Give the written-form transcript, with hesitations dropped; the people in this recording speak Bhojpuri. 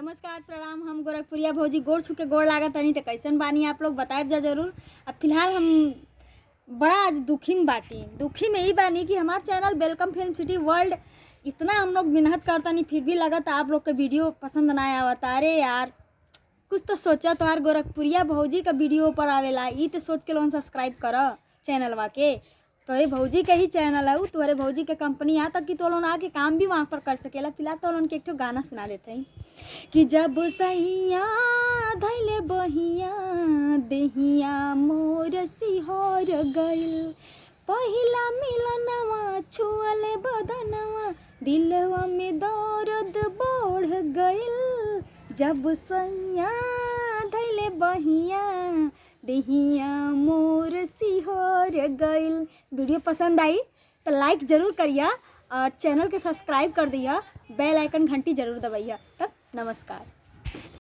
नमस्कार प्रणाम। हम गोरखपुरिया भौजी गोड़ छू के गोड़ लागत तनी तो कैसन बानी आप लोग बताएब जा जरूर। अब फिलहाल हम बड़ा आज दुखी में बाटी। दुखी में ही बानी कि हमार channel welcome film city world इतना हम लोग मेहनत करतानी फिर भी लगत आप लोग के वीडियो पसंद ना आवता। अरे यार कुछ तो सोचा तो यार, गोरखपुरिया भौजी का वीडियो पर आवेला ई तो सोच के लोन सब्सक्राइब कर चैनलवा के। तोरे भौजी के ही चैनल है, तोरे भौजी के कंपनी यहाँ तक कि तो लोन आके काम भी वहाँ पर कर सकेला। फिलहाल तो लोन के एक गाना सुना देते हैं कि जब सैया धैले बहिया देहिया मोर सिहर गइल, पहिला मिलनवा छुअले बदनवा दिलवा में दर्द बढ़ गइल। जब सैया धैले बहिया देहिया मोर सिहर गइल। वीडियो पसंद आई तो लाइक ज़रूर करिए और चैनल के सब्सक्राइब कर दिया, बेल आइकन घंटी ज़रूर दबाइए। तब नमस्कार।